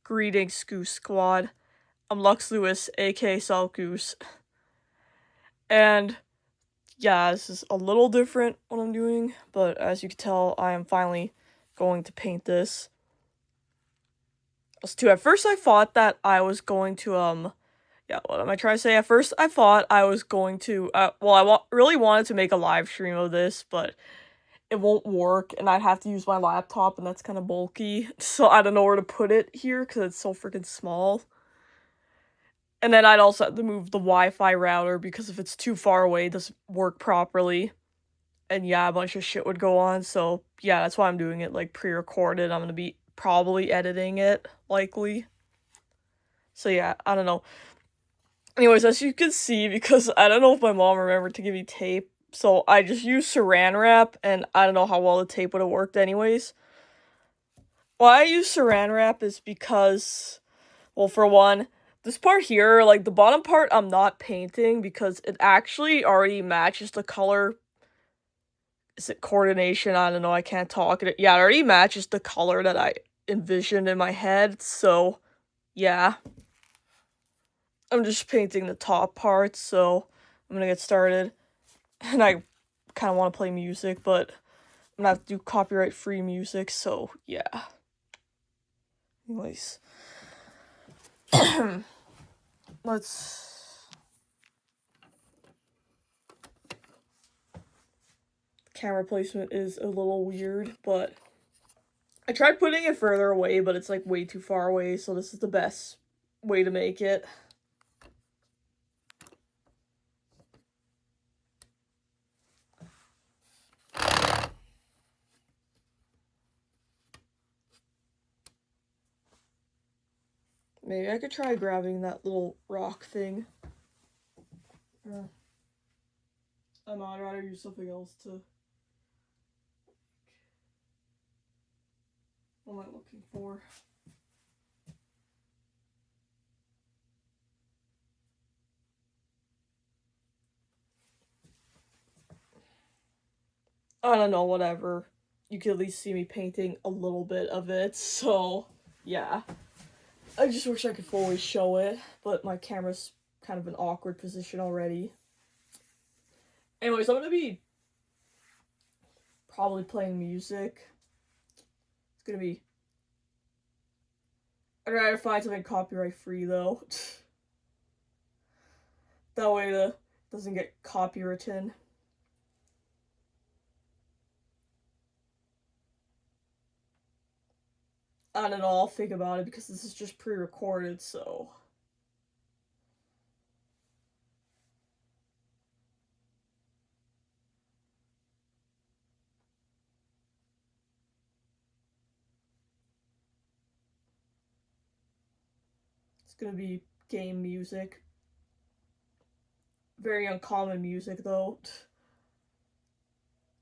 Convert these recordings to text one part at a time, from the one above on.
Greetings, Goose Squad. I'm Lux Lewis, aka Salt Goose. And yeah, this is a little different what I'm doing, but as you can tell, I am finally going to paint this. At first I thought that I was going to, what am I trying to say? At first I thought I was going to, really wanted to make a live stream of this, but it won't work, and I'd have to use my laptop, and that's kind of bulky, so I don't know where to put it here, because it's so freaking small. And then I'd also have to move the Wi-Fi router, because if it's too far away, it doesn't work properly. And yeah, a bunch of shit would go on, so yeah, that's why I'm doing it, like, pre-recorded. I'm gonna be probably editing it, likely. So yeah, I don't know. Anyways, as you can see, because I don't know if my mom remembered to give me tape, so I just used saran wrap, and I don't know how well the tape would have worked anyways. Why I use saran wrap is because, well, for one, this part here, like, the bottom part I'm not painting because it actually already matches the color. Is it coordination? I don't know, I can't talk. Yeah, it already matches the color that I envisioned in my head, so, yeah. I'm just painting the top parts, so I'm gonna get started. And I kind of want to play music, but I'm gonna have to do copyright-free music, so yeah. Anyways. Camera placement is a little weird, but I tried putting it further away, but it's like way too far away, so this is the best way to make it. Maybe I could try grabbing that little rock thing. I know, I'd rather use something else to... What am I looking for? I don't know, whatever. You can at least see me painting a little bit of it, so yeah. I just wish I could fully show it, but my camera's kind of an awkward position already. Anyways, I'm gonna be probably playing music. It's gonna be... I'd rather find something copyright free though. That way it doesn't get copywritten. I don't know, I'll think about it because this is just pre-recorded, so... It's gonna be game music. Very uncommon music, though.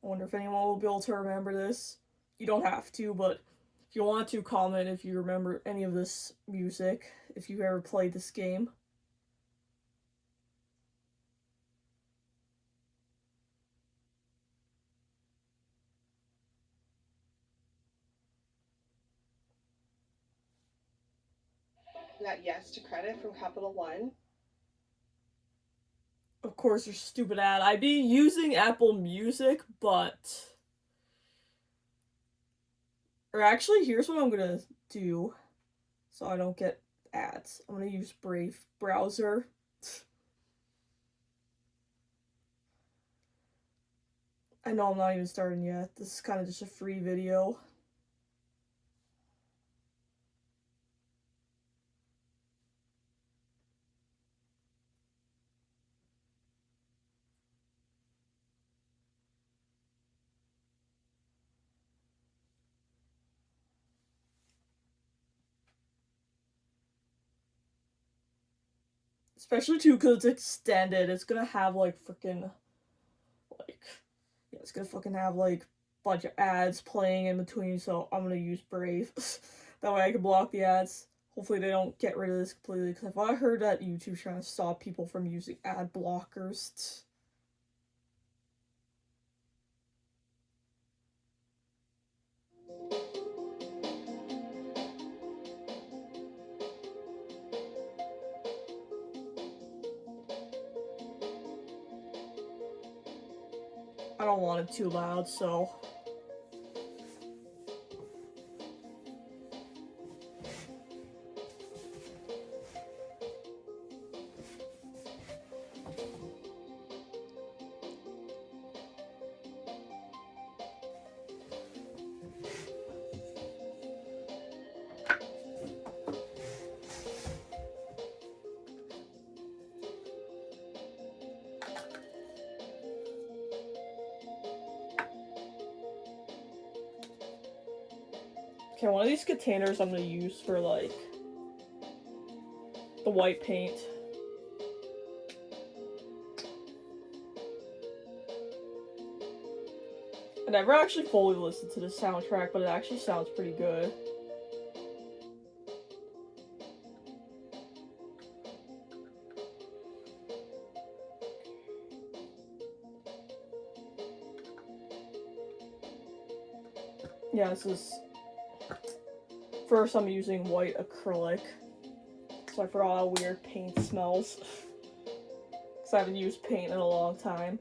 I wonder if anyone will be able to remember this. You don't have to, but if you want to, comment if you remember any of this music, if you've ever played this game. Got yes to credit from Capital One. Of course, your stupid ad. I'd be using Apple Music, but... Or actually, here's what I'm gonna do so I don't get ads. I'm gonna use Brave browser. I know I'm not even starting yet. This is kind of just a free video. Especially too because it's extended. It's gonna have like freaking it's gonna fucking have like a bunch of ads playing in between, so I'm gonna use Brave. That way I can block the ads. Hopefully they don't get rid of this completely, because if I heard that YouTube's trying to stop people from using ad blockers. I don't want it too loud, so. Okay, one of these containers I'm gonna use for, like, the white paint. I never actually fully listened to the soundtrack, but it actually sounds pretty good. Yeah, this is... First, I'm using white acrylic. So I forgot how weird paint smells. Because I haven't used paint in a long time.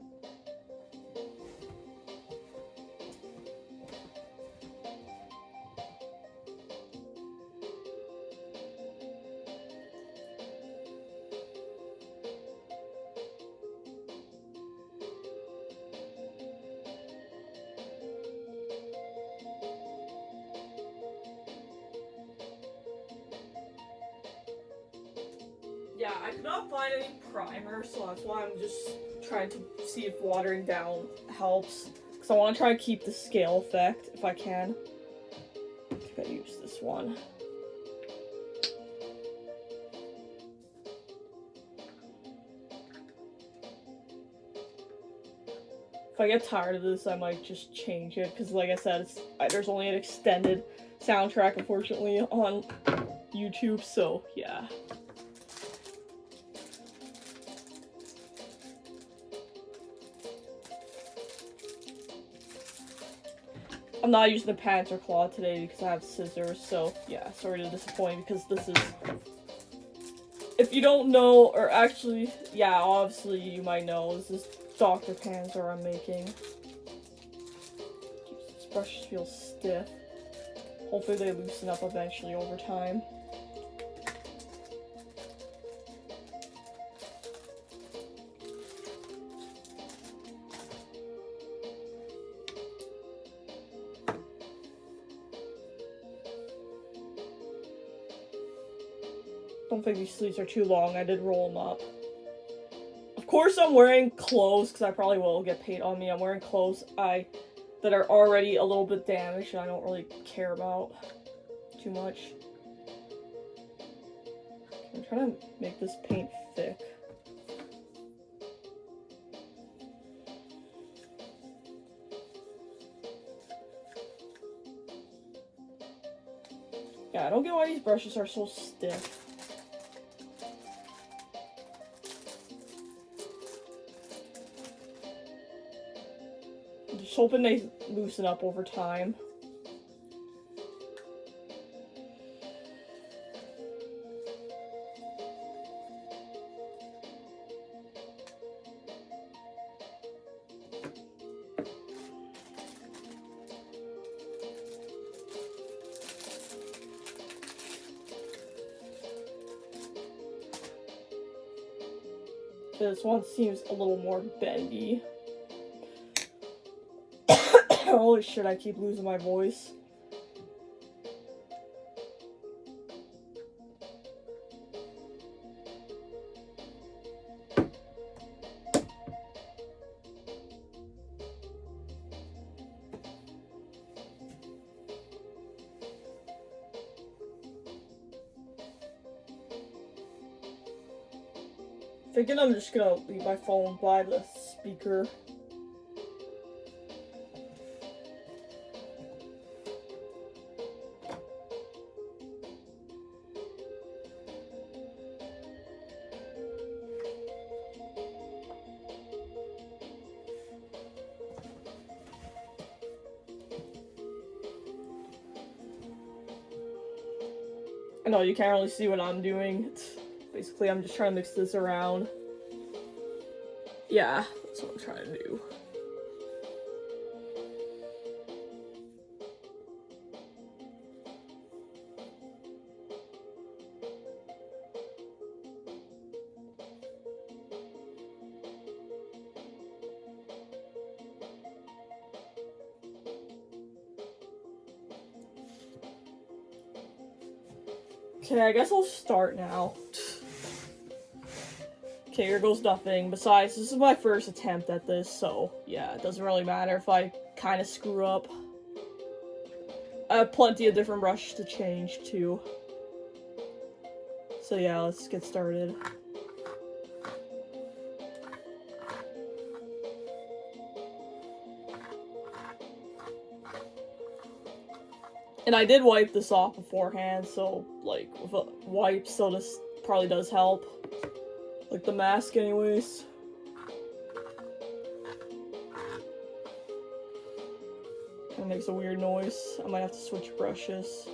Yeah, I could not find any primer, so that's why I'm just trying to see if watering down helps. Because I want to try and keep the scale effect, if I can. I think I use this one. If I get tired of this, I might just change it, because like I said, there's only an extended soundtrack, unfortunately, on YouTube, so yeah. I'm not using the panther claw today because I have scissors, so yeah, sorry to disappoint, because this is... If you don't know, or actually, yeah, obviously you might know, this is Dr. Panzer I'm making. These brushes feel stiff. Hopefully they loosen up eventually over time. Don't think these sleeves are too long. I did roll them up. Of course I'm wearing clothes, because I probably will get paint on me. I'm wearing clothes that are already a little bit damaged and I don't really care about too much. I'm trying to make this paint thick. Yeah, I don't get why these brushes are so stiff. I'm just hoping they loosen up over time. This one seems a little more bendy. Holy shit, I keep losing my voice. Thinking I'm just gonna leave my phone by the speaker. I know you can't really see what I'm doing. Basically, I'm just trying to mix this around. Yeah, that's what I'm trying to do. Okay, I guess I'll start now. Okay, here goes nothing. Besides, this is my first attempt at this, so yeah, it doesn't really matter if I kind of screw up. I have plenty of different brushes to change, too. So yeah, let's get started. And I did wipe this off beforehand, so, like, with a wipe, so this probably does help. Like the mask, anyways. Kinda makes a weird noise. I might have to switch brushes.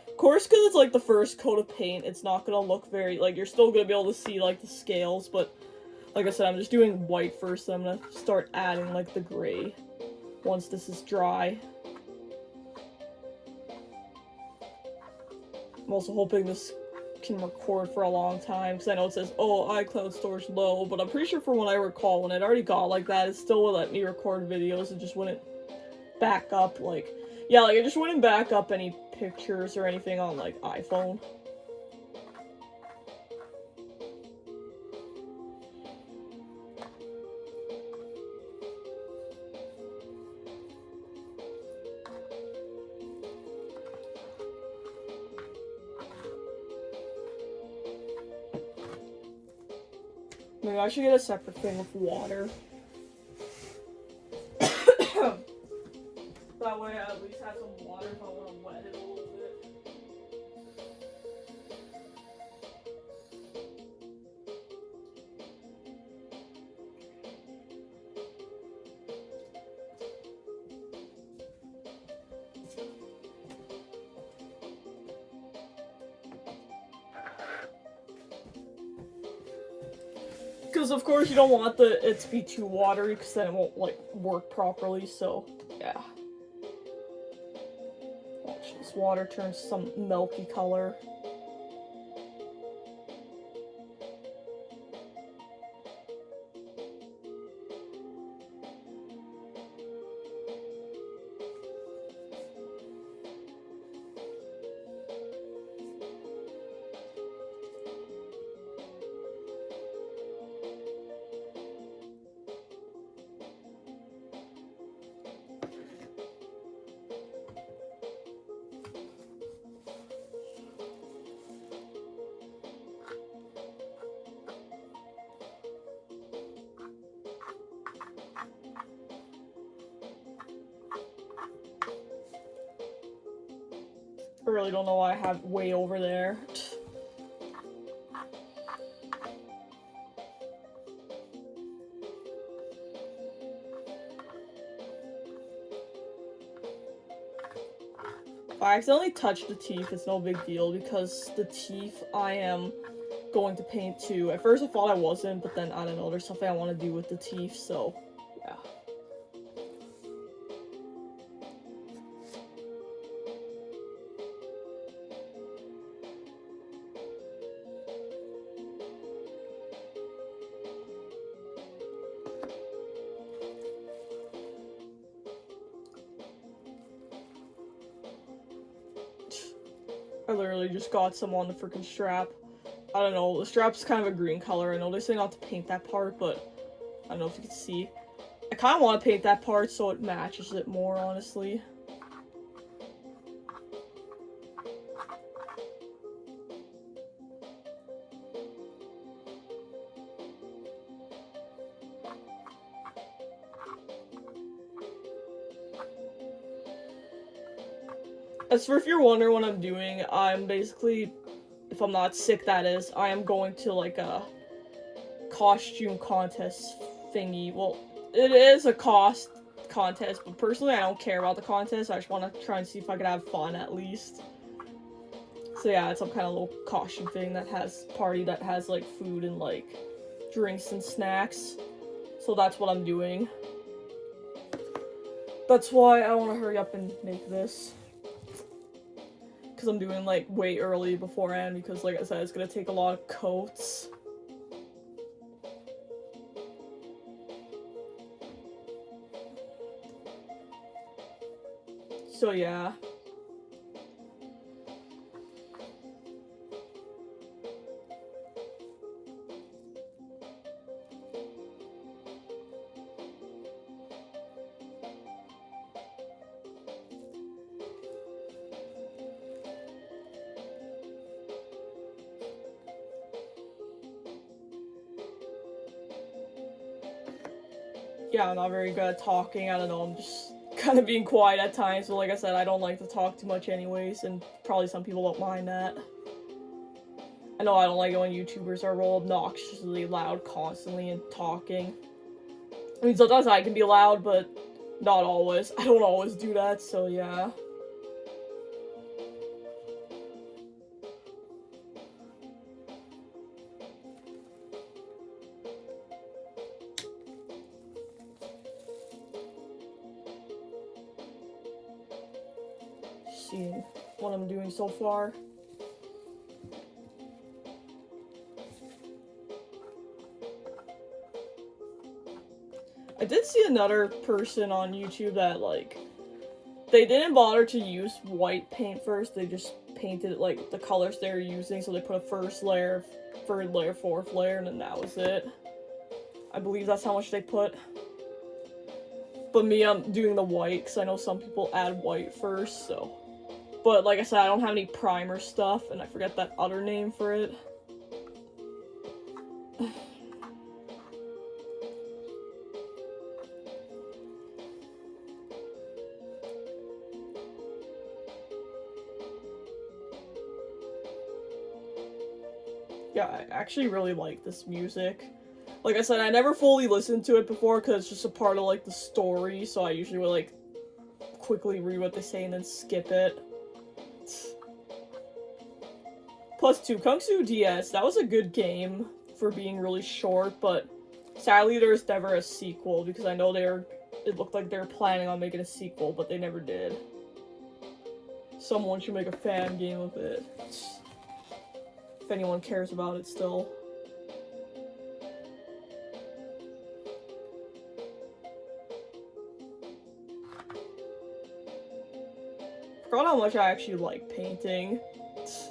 Of course, because it's like the first coat of paint, it's not gonna look very, like, you're still gonna be able to see, like, the scales, but like I said, I'm just doing white first, and I'm gonna start adding, like, the gray once this is dry. I'm also hoping this can record for a long time, because I know it says, oh, iCloud storage low, but I'm pretty sure from what I recall, when it already got like that, it still would let me record videos. It just wouldn't back up, like, yeah, like, it just wouldn't back up any pictures or anything on, like, iPhone. Maybe I should get a separate thing with water. That way I at least have some water if I want to wet it a little bit. Because of course you don't want it to be too watery, because then it won't, like, work properly, so yeah. Watch this water turn some milky color. I really don't know why I have way over there. If I accidentally touch the teeth, it's no big deal, because the teeth I am going to paint too. At first I thought I wasn't, but then I don't know, there's something I want to do with the teeth, so yeah. I literally just got some on the freaking strap. I don't know, the strap's kind of a green color. I know they say not to paint that part, but I don't know if you can see. I kind of want to paint that part so it matches it more, honestly. As for if you're wondering what I'm doing, I'm basically, if I'm not sick that is, I am going to like a costume contest thingy. Well, it is a contest, but personally I don't care about the contest. I just want to try and see if I can have fun at least. So yeah, it's some kind of little costume thing that has like food and like drinks and snacks. So that's what I'm doing. That's why I want to hurry up and make this. because I'm doing like way early beforehand because like I said, it's gonna take a lot of coats. So yeah. Yeah, I'm not very good at talking. I don't know, I'm just kind of being quiet at times, but like I said, I don't like to talk too much anyways, and probably some people don't mind that. I know I don't like it when YouTubers are real obnoxiously loud constantly and talking. I mean, sometimes I can be loud, but not always. I don't always do that, so yeah. Seeing what I'm doing so far. I did see another person on YouTube that, like, they didn't bother to use white paint first, they just painted, like, the colors they were using, so they put a first layer, third layer, fourth layer, and then that was it. I believe that's how much they put. But me, I'm doing the white, because I know some people add white first, so. But like I said, I don't have any primer stuff, and I forget that other name for it. Yeah, I actually really like this music. Like I said, I never fully listened to it before because it's just a part of like the story, so I usually would like quickly read what they say and then skip it. Plus 2, Kung Fu DS, that was a good game for being really short, but sadly there was never a sequel because I know it looked like they were planning on making a sequel, but they never did. Someone should make a fan game of it. If anyone cares about it still. Forgot how much I actually like painting. It's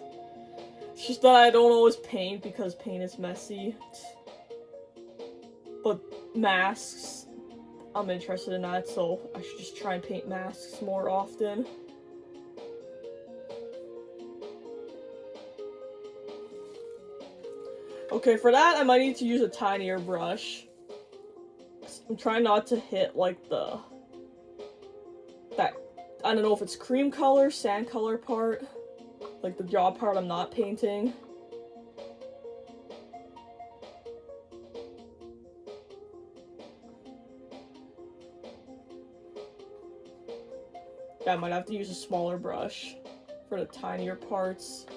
just that I don't always paint because paint is messy. But masks, I'm interested in that, so I should just try and paint masks more often. Okay, for that I might need to use a tinier brush. I'm trying not to hit like that, I don't know if it's cream color, sand color part, like the job part I'm not painting. Yeah, I might have to use a smaller brush for the tinier parts.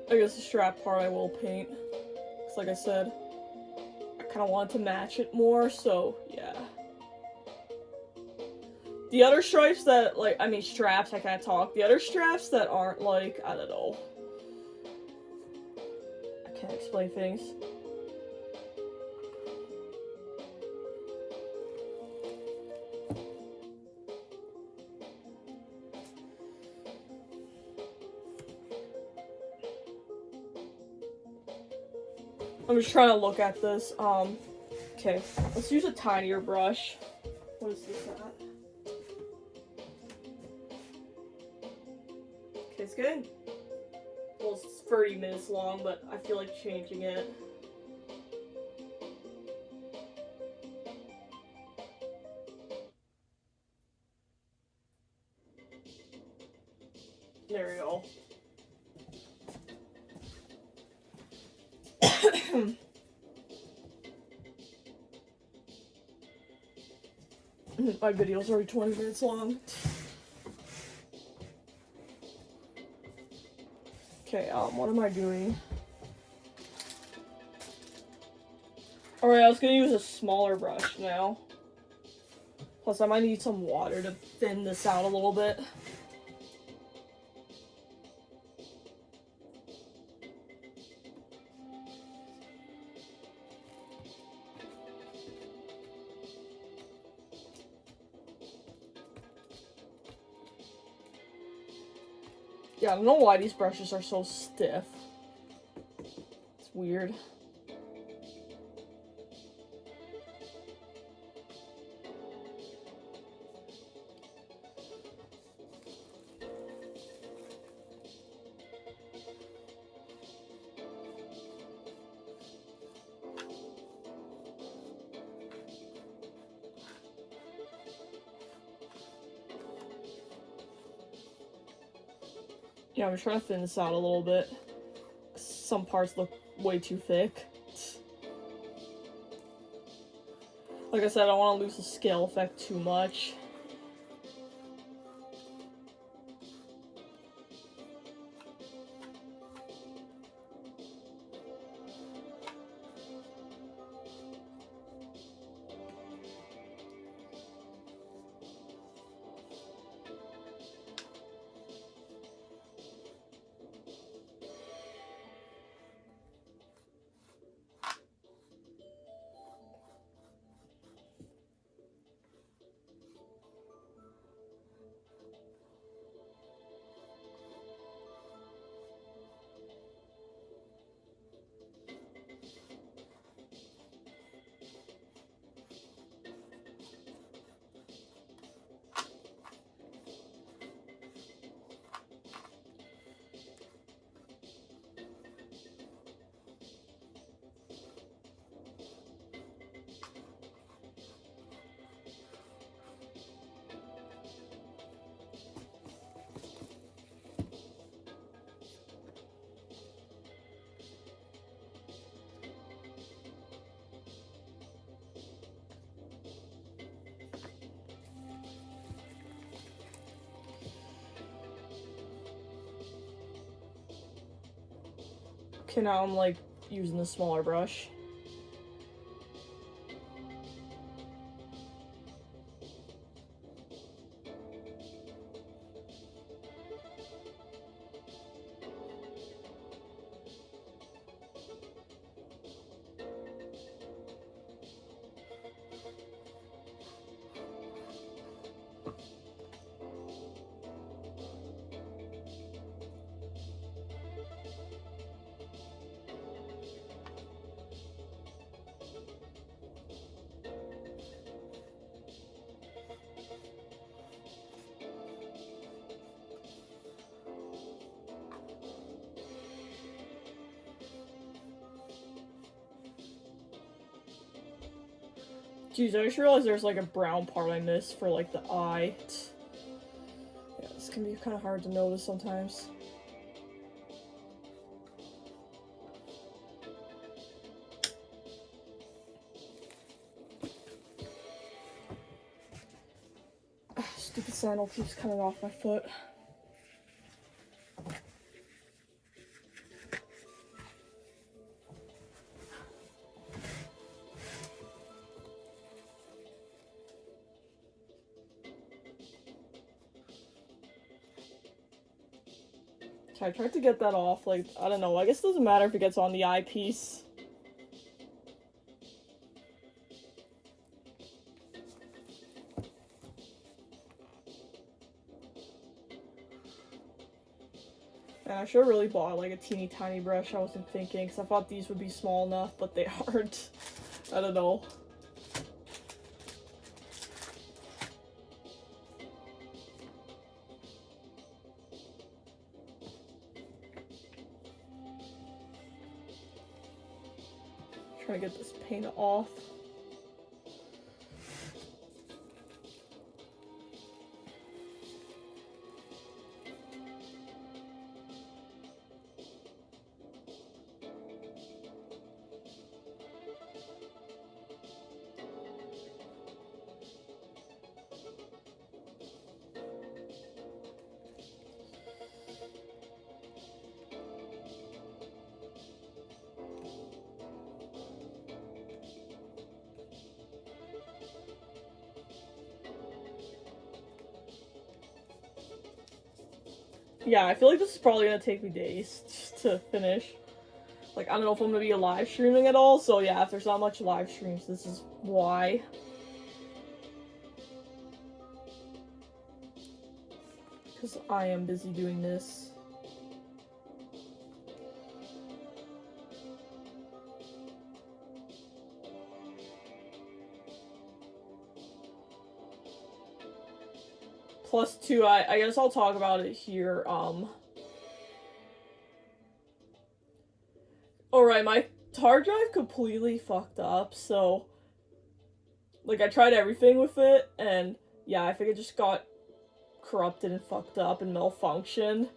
I guess the strap part I will paint. Because like I said, I kind of want to match it more, so yeah. The other stripes that, like, I mean straps, I can't talk. The other straps that aren't like, I don't know. I can't explain things. I'm just trying to look at this. Okay, let's use a tinier brush. What is this at? Okay, it's getting, well, it's 30 minutes long, but I feel like changing it. There we go. My video's already 20 minutes long. Okay, Okay, what am I doing? Alright, I was gonna use a smaller brush now. Plus, I might need some water to thin this out a little bit. Yeah, I don't know why these brushes are so stiff. It's weird. Yeah, I'm trying to thin this out a little bit. Some parts look way too thick. Like I said, I don't want to lose the scale effect too much. Okay, now I'm like using the smaller brush. Jeez, I just realized there's like a brown part I missed for like the eye. Yeah, this can be kind of hard to notice sometimes. Stupid sandal keeps coming off my foot. So I tried to get that off, like, I don't know, I guess it doesn't matter if it gets on the eyepiece. And I should have really bought like a teeny tiny brush, I wasn't thinking, because I thought these would be small enough, but they aren't. I don't know. Trying to get this paint off. Yeah, I feel like this is probably gonna take me days just to finish. Like, I don't know if I'm gonna be live streaming at all, so yeah, if there's not much live streams, this is why. Because I am busy doing this. Plus, two, I guess I'll talk about it here. Alright, my hard drive completely fucked up, so like I tried everything with it, and yeah, I think it just got corrupted and fucked up and malfunctioned.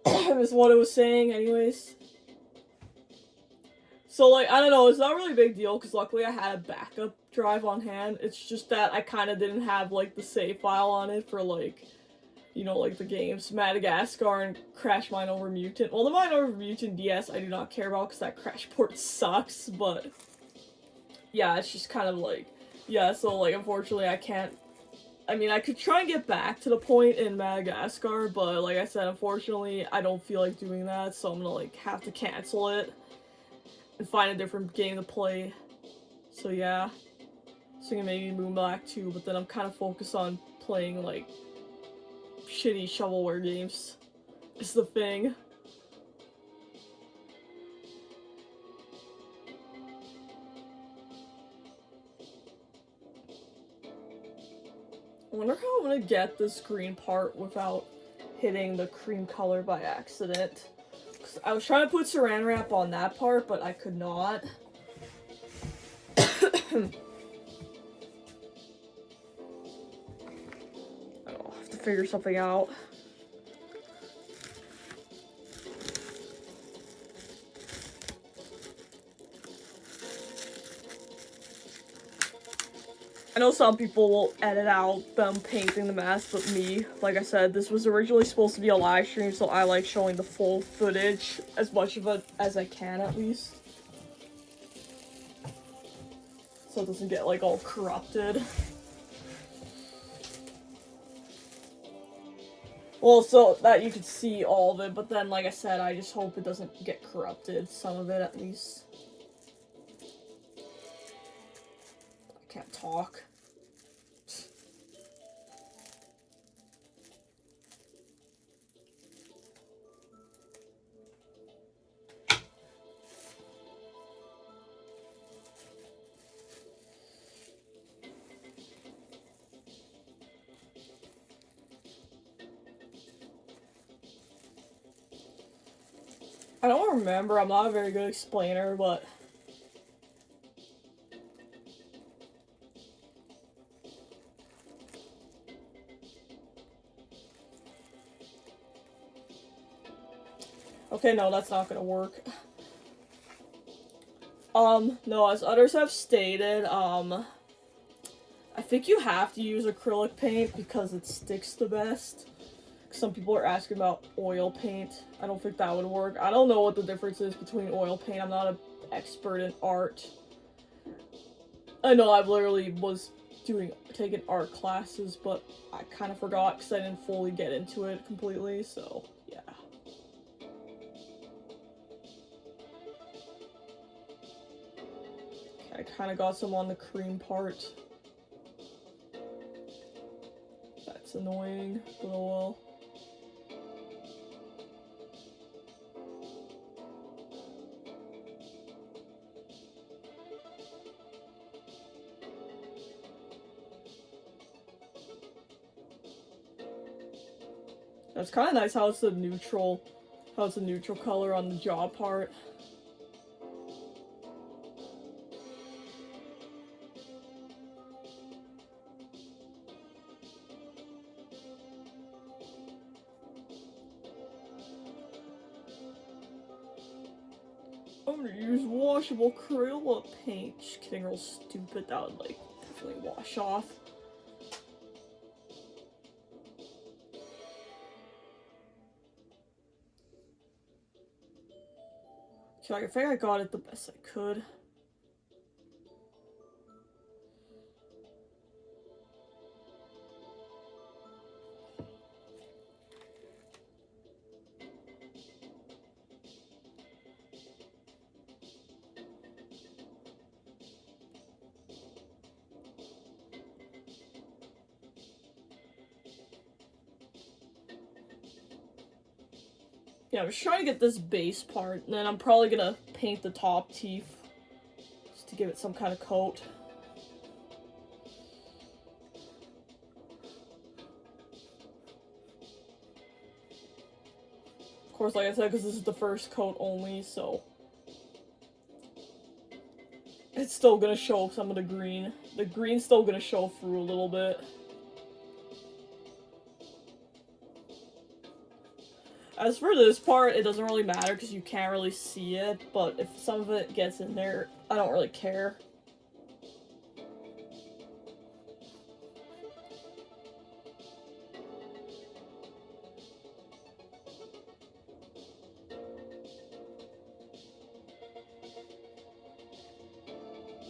Is what it was saying, anyways. So like, I don't know, it's not really a big deal because luckily I had a backup drive on hand. It's just that I kind of didn't have like the save file on it for like, you know, like the games Madagascar and Crash Mine Over Mutant. Well, the Mine Over Mutant DS I do not care about because that crash port sucks, but yeah, it's just kind of like, yeah, so like unfortunately I can't, I mean, I could try and get back to the point in Madagascar, but like I said, unfortunately I don't feel like doing that, so I'm gonna like have to cancel it and find a different game to play. So yeah, so you can maybe move back too, but then I'm kind of focused on playing like shitty shovelware games. Is the thing. I wonder how I'm gonna get this green part without hitting the cream color by accident. 'Cause I was trying to put saran wrap on that part, but I could not. I'll have to figure something out. I know some people will edit out them painting the mask, but me, like I said, this was originally supposed to be a live stream, so I like showing the full footage, as much of it as I can at least. So it doesn't get like all corrupted. Well, so that you could see all of it, but then, like I said, I just hope it doesn't get corrupted, some of it at least. I can't talk. I don't remember, I'm not a very good explainer, but okay, no, that's not gonna work. No, as others have stated, I think you have to use acrylic paint because it sticks the best. Some people are asking about oil paint. I don't think that would work. I don't know what the difference is between oil paint. I'm not an expert in art. I know I've literally was taking art classes, but I kind of forgot because I didn't fully get into it completely, so yeah. I kind of got some on the cream part. That's annoying, but oh well. That's kind of nice how it's a neutral color on the jaw part. I'm gonna use washable Crayola paint. Just kidding, real stupid. That would like definitely wash off. Okay, I think I got it the best I could. Yeah, I'm just trying to get this base part, and then I'm probably gonna paint the top teeth just to give it some kind of coat. Of course, like I said, because this is the first coat only, so it's still gonna show some of the green. The green's still gonna show through a little bit. As for this part, it doesn't really matter because you can't really see it, but if some of it gets in there, I don't really care.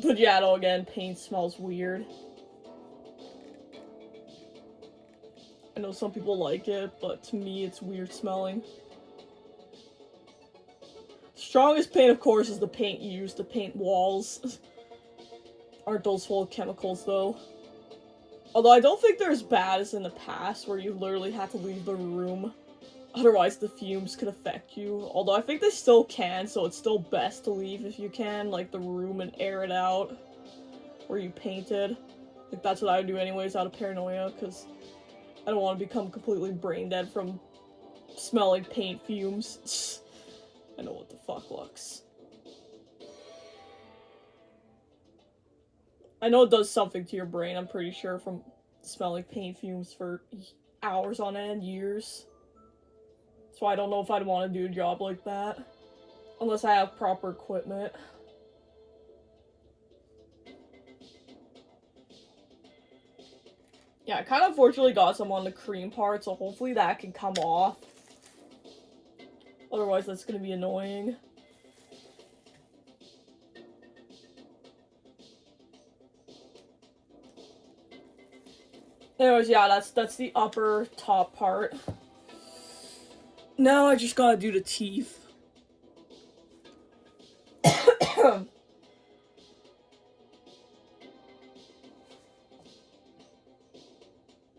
But yeah, though, again, paint smells weird. I know some people like it, but to me it's weird smelling. Strongest paint, of course, is the paint used to paint walls. Aren't those full of chemicals, though? Although I don't think they're as bad as in the past, where you literally had to leave the room. Otherwise, the fumes could affect you. Although I think they still can, so it's still best to leave if you can, like, the room and air it out. Where you painted. Like, that's what I would do anyways, out of paranoia, because I don't want to become completely brain dead from smelling paint fumes. I know what the fuck, Lux. I know it does something to your brain, I'm pretty sure, from smelling paint fumes for hours on end, years. So I don't know if I'd want to do a job like that. Unless I have proper equipment. Yeah, I kind of unfortunately got some on the cream part, so hopefully that can come off. Otherwise, that's gonna be annoying. Anyways, yeah, that's the upper top part. Now I just gotta do the teeth.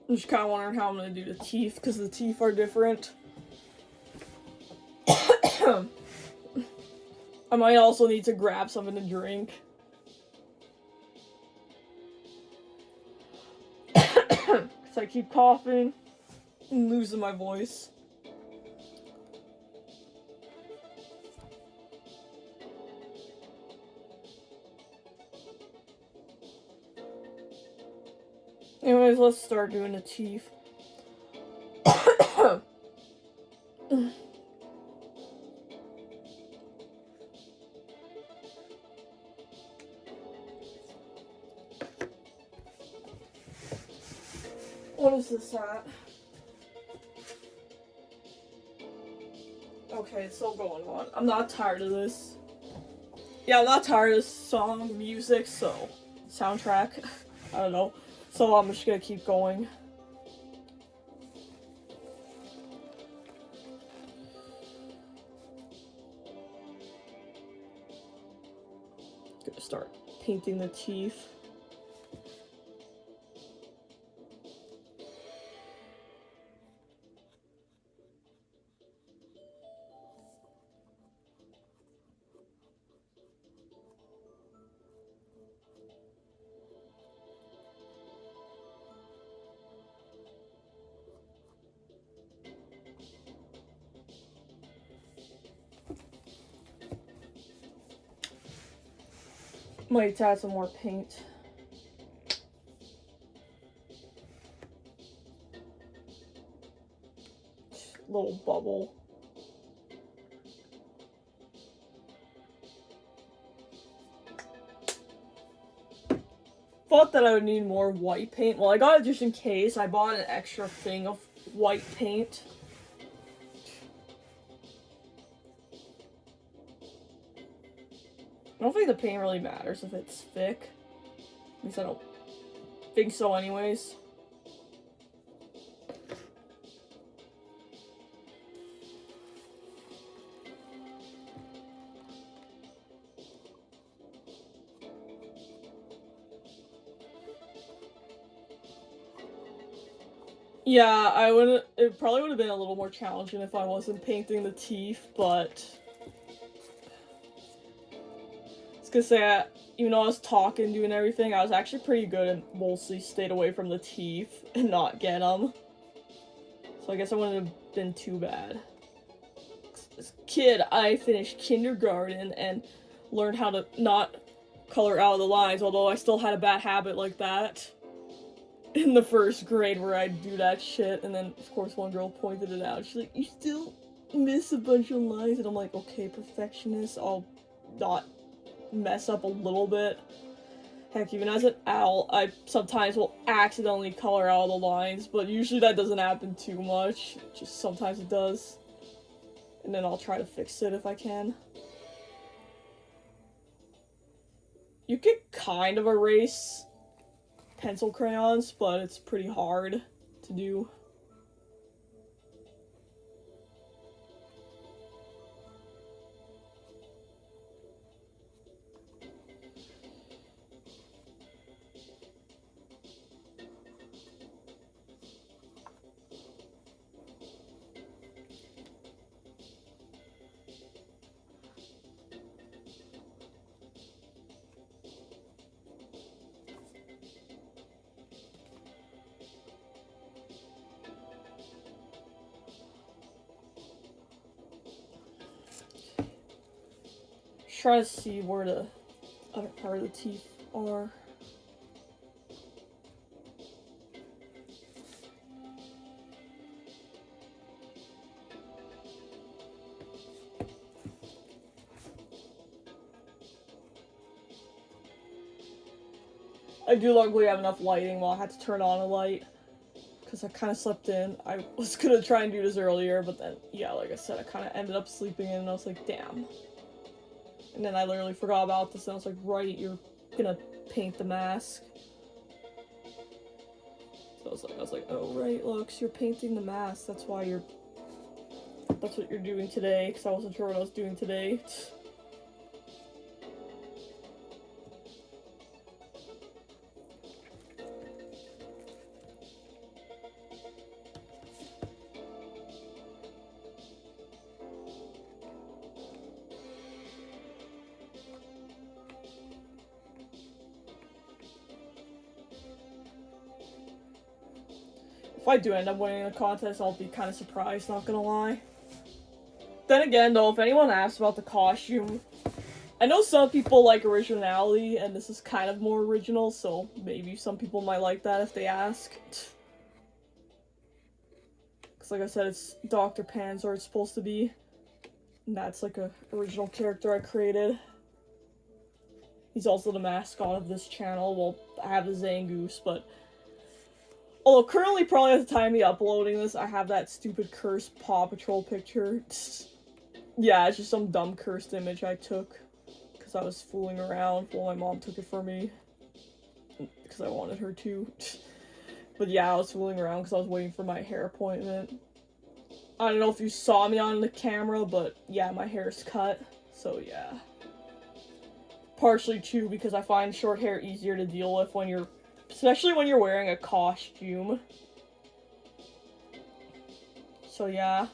I'm just kind of wondering how I'm gonna do the teeth, because the teeth are different. I might also need to grab something to drink. Because I keep coughing and losing my voice. Anyways, let's start doing the teeth. What is this at? Okay, it's still going on. I'm not tired of this. Yeah, I'm not tired of this song, music, so... soundtrack. I don't know. So I'm just gonna keep going. Gonna start painting the teeth. Might add some more paint. Little bubble. Thought that I would need more white paint. Well, I got it just in case. I bought an extra thing of white paint. I don't think the paint really matters if it's thick. At least I don't think so anyways. Yeah, it probably would have been a little more challenging if I wasn't painting the teeth, but I was gonna say, even though I was talking, doing everything, I was actually pretty good and mostly stayed away from the teeth and not get them. So I guess I wouldn't have been too bad. As a kid, I finished kindergarten and learned how to not color out the lines, although I still had a bad habit like that in the first grade where I'd do that shit, and then of course one girl pointed it out. She's like, "You still miss a bunch of lines," and I'm like, "Okay, perfectionist, I'll not mess up a little bit." Heck, even as an owl, I sometimes will accidentally color out the lines, but usually that doesn't happen too much. Just sometimes it does. And then I'll try to fix it if I can. You can kind of erase pencil crayons, but it's pretty hard to do. Try to see where the other part of the teeth are. I do luckily have enough lighting. Well, I had to turn on a light because I kind of slept in. I was gonna try and do this earlier, but then, yeah, like I said, I kind of ended up sleeping in, and I was like, damn. And then I literally forgot about this, and I was like, right, you're gonna paint the mask. So I was like, oh right, Lux, you're painting the mask. That's what you're doing today. Because I wasn't sure what I was doing today. If I do end up winning the contest, I'll be kind of surprised, not gonna lie. Then again, though, if anyone asks about the costume, I know some people like originality, and this is kind of more original, so maybe some people might like that if they ask. Because like I said, it's Dr. Panzer it's supposed to be. And that's like a original character I created. He's also the mascot of this channel. Well, I have the Zangoose, but although currently, probably at the time of me uploading this, I have that stupid cursed Paw Patrol picture. Yeah, it's just some dumb cursed image I took because I was fooling around. Well, my mom took it for me because I wanted her to. But yeah, I was fooling around because I was waiting for my hair appointment. I don't know if you saw me on the camera, but yeah, my hair's cut. So yeah. Partially too because I find short hair easier to deal with when you're, especially when you're wearing a costume. So yeah.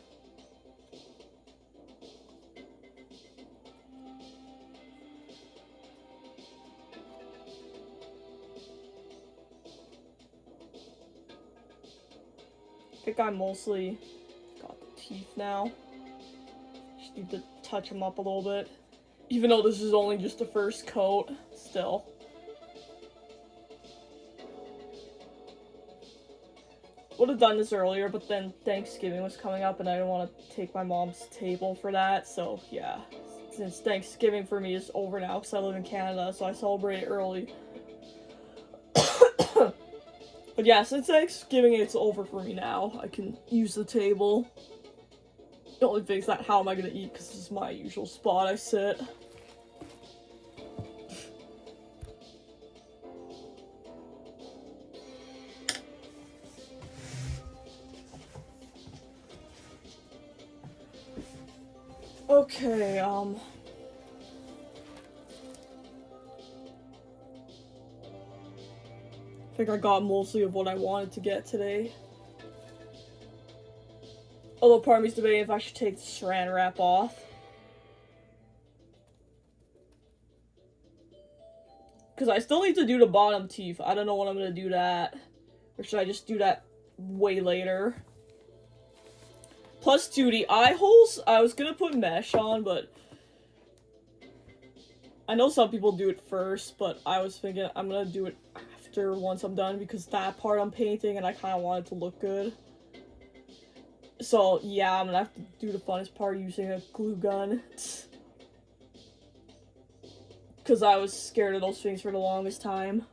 I think I mostly got the teeth now. Just need to touch them up a little bit. Even though this is only just the first coat, still. Would have done this earlier, but then Thanksgiving was coming up and I didn't want to take my mom's table for that, so yeah. Since Thanksgiving for me is over now because I live in Canada, so I celebrate it early. But yeah, since Thanksgiving it's over for me now, I can use the table. The only thing is that how am I gonna eat because this is my usual spot I sit. Okay, I think I got mostly of what I wanted to get today. Although part of me's debating if I should take the saran wrap off. Because I still need to do the bottom teeth. I don't know when I'm going to do that. Or should I just do that way later? Plus, to the eye holes, I was going to put mesh on, but... I know some people do it first, but I was thinking I'm going to do it after once I'm done. Because that part I'm painting and I kind of want it to look good. So, yeah, I'm going to have to do the funnest part using a glue gun. Because I was scared of those things for the longest time.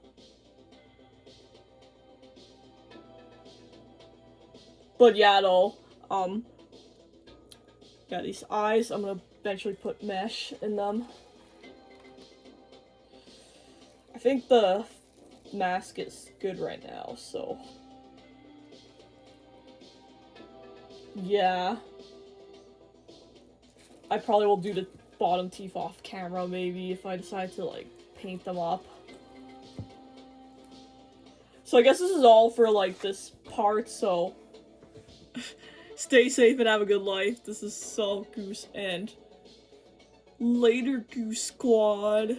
But yeah, though, yeah, these eyes, I'm gonna eventually put mesh in them. I think the mask is good right now, so... yeah. I probably will do the bottom teeth off camera, maybe, if I decide to, like, paint them up. So I guess this is all for, like, this part, so... stay safe and have a good life. This is Salt Goose, and later, Goose Squad.